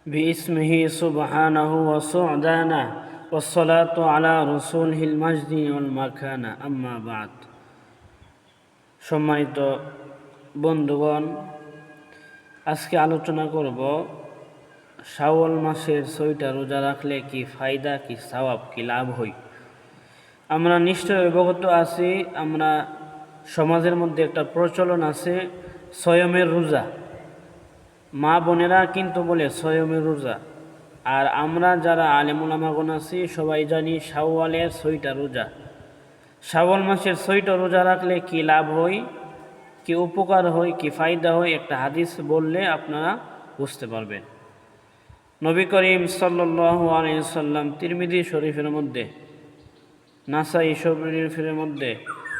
باسمه سبحانه وسعدانه والصلاة على رسوله المجد والمكانة أما بعد সম্মানিত বন্ধুগণ, আজকে আলোচনা করব শাওয়াল মাসের 6টা রোজা রাখলে কি ফায়দা, কি সওয়াব, কি লাভ হয়। আমরা নিশ্চয় অবগত আছি, আমরা সমাজের মধ্যে একটা প্রচলন আছে সয়মের রোজা। মা বোনেরা কিন্তু বলে সয়মের রোজা, আর আমরা যারা আলেম ওলামাগণ আছি সবাই জানি শাওয়ালের 6টা রোজা। শাওয়াল মাসের 6টা রোজা রাখলে কি লাভ হয়, কি উপকার হয়, কি ফায়দা হয়, একটা হাদিস বললে আপনারা বুঝতে পারবেন। নবী করিম সাল্লাল্লাহু আলাইহি ওয়াসাল্লাম তিরমিজি শরীফের মধ্যে, নাসাই শরীফের মধ্যে,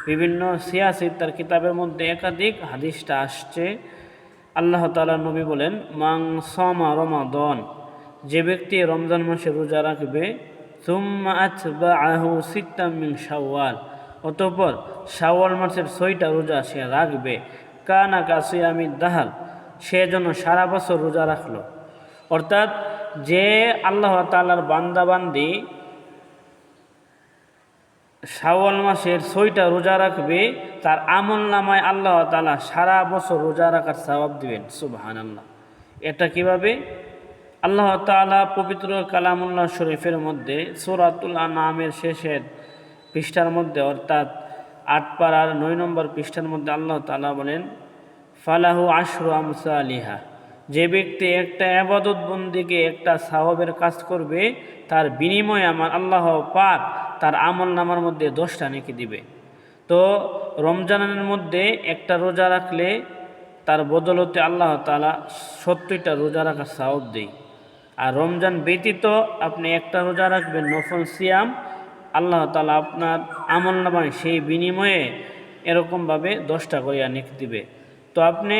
বিভিন্ন সিয়াসিত্তার কিতাবের মধ্যে একাধিক হাদিসটা আসছে। আল্লাহ তাআলা নবী বলেন, মান সামা রমাদান, যে ব্যক্তি রমজান মাসে রোজা রাখবে, সুম্মা আতবাআহু সিত্তাম মিন শাওয়াল, অতঃপর শাওয়াল মাসের 6টা রোজা সে রাখবে, কানা কাসিয়ামিদ দাহার, সে যেন সারা বছর রোজা রাখলো। অর্থাৎ যে আল্লাহ তাআলার বান্দাবান্দি শাওয়াল মাসের 6টা রোজা রাখবে, তার আমল নামায় আল্লাহ তাআলা সারা বছর রোজা রাখার সওয়াব দিবেন। সুবহানাল্লাহ। এটা কিভাবে? আল্লাহ তাআলা পবিত্র কালামুল্লাহ শরীফের মধ্যে সূরাতুল আনআমের শেষের পৃষ্ঠার মধ্যে, অর্থাৎ 8 পারার 9 নম্বর পৃষ্ঠার মধ্যে আল্লাহ তাআলা বলেন, ফালাহু আশরু আমসালিহা, যে ব্যক্তি একটা ইবাদত বন্দিকে একটা সওয়াবের কাজ করবে, তার বিনিময়ে আমার আল্লাহ পাক তার আমল নামার মধ্যে 10টা নেকি দিবে। তো রমজানের মধ্যে একটা রোজা রাখলে তার বদলতে আল্লাহ তাআলা 70টা রোজা রাখার সওয়াব দেয়। আর রমজান ব্যতীত আপনি একটা রোজা রাখবেন নফল সিয়াম, আল্লাহ তাআলা আপনার আমল নামায় সেই বিনিময়ে এরকমভাবে 10টা করে নেকি দিবে। তো আপনি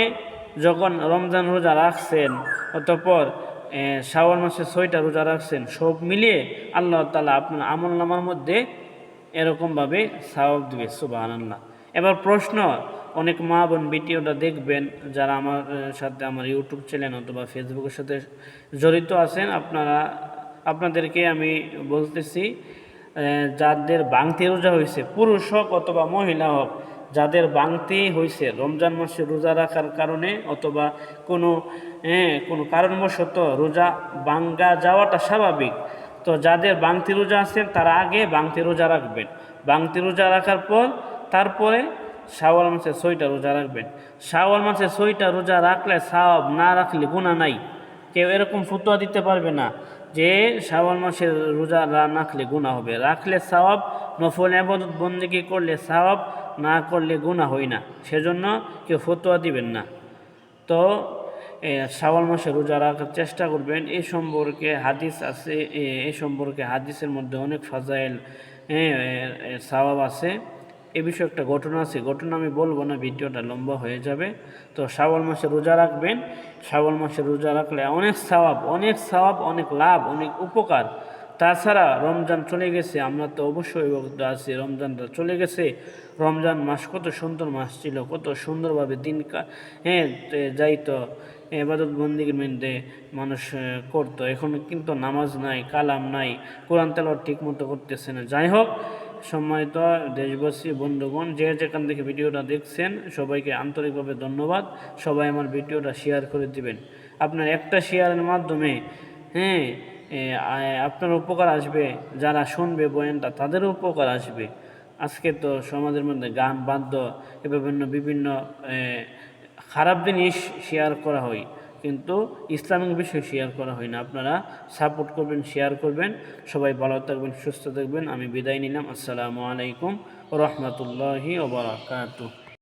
যখন রমজান রোজা রাখছেন, অতঃপর শাওয়াল মাসে 6টা রোজা রাখছেন, সব মিলিয়ে আল্লাহ তাআলা আপনার আমল নামার মধ্যে এরকমভাবে সওয়াব দিবে। সুবহানাল্লাহ। এবার প্রশ্ন, অনেক মা বোন ভিডিওটা দেখবেন যারা আমার সাথে আমার ইউটিউব চ্যানেল অথবা ফেসবুকের সাথে জড়িত আছেন, আপনাদেরকে আমি বলতেছি, যাদের বাংতি রোজা হয়েছে, পুরুষ হোক অথবা মহিলা হোক, যাদের বাংতি হয়েছে রমজান মাসে রোজা রাখার কারণে অথবা কোনো কারণবশত রোজা ভাঙ্গা যাওয়াটা স্বাভাবিক, তো যাদের বাংতি রোজা আছেন তারা আগে বাংতি রোজা রাখবেন। বাংতি রোজা রাখার পর তারপরে শাওয়াল মাসে 6টা রোজা রাখবেন। শাওয়াল মাসে 6টা রোজা রাখলে সওয়াব, না রাখলে গুনাহ নাই। কেউ এরকম ফতোয়া দিতে পারবে না যে শাওয়াল মাসের রোজা না রাখলে গুনাহ হবে। রাখলে সওয়াব, নফল ইবাদত বন্দেগী করলে সওয়াব, না করলে গুনাহ হয় না। সেজন্য কেউ ফতোয়া দিবেন না। তো শাওয়াল মাসে রোজা রাখার চেষ্টা করবেন। এই সম্পর্কে হাদিস আছে, এই সম্পর্কে হাদিসের মধ্যে অনেক ফাজাইল সওয়াব আছে। এ বিষয়ে একটা ঘটনা আছে, ঘটনা আমি বলবো না, ভিডিওটা লম্বা হয়ে যাবে। তো শাওয়াল মাসে রোজা রাখবেন। শাওয়াল মাসে রোজা রাখলে অনেক সওয়াব, অনেক লাভ, অনেক উপকার। তাছাড়া রমজান চলে গেছে, আমরা তো অবশ্যই অবগত আছি, রমজানটা চলে গেছে। রমজান মাস কত সুন্দর মাস ছিল, কত সুন্দরভাবে দিন যাইতো, ইবাদত বন্দেগীর মধ্যে মানুষ করতো। এখন কিন্তু নামাজ নাই, কালাম নাই, কোরআন তেলাওয়াত ঠিক মতো করতেছে না। যাই হোক, সম্মানিত দেশবাসী বন্ধুগণ, যে যেখান থেকে ভিডিওটা দেখছেন সবাইকে আন্তরিকভাবে ধন্যবাদ। সবাই আমার ভিডিওটা শেয়ার করে দিবেন। আপনার একটা শেয়ারের মাধ্যমে আপনার উপকার আসবে, যারা শুনবে বয়ানটা তাদেরও উপকার আসবে। আজকে তো সমাজের মধ্যে গান বাদ্য বিভিন্ন খারাপ জিনিস শেয়ার করা হয়, কিন্তু ইসলামিক বিষয় শেয়ার করা হয় না। আপনারা সাপোর্ট করবেন, শেয়ার করবেন। সবাই ভালো থাকবেন, সুস্থ থাকবেন। আমি বিদায় নিলাম। আসসালামু আলাইকুম ওয়া রাহমাতুল্লাহি ওয়া বারাকাতুহু।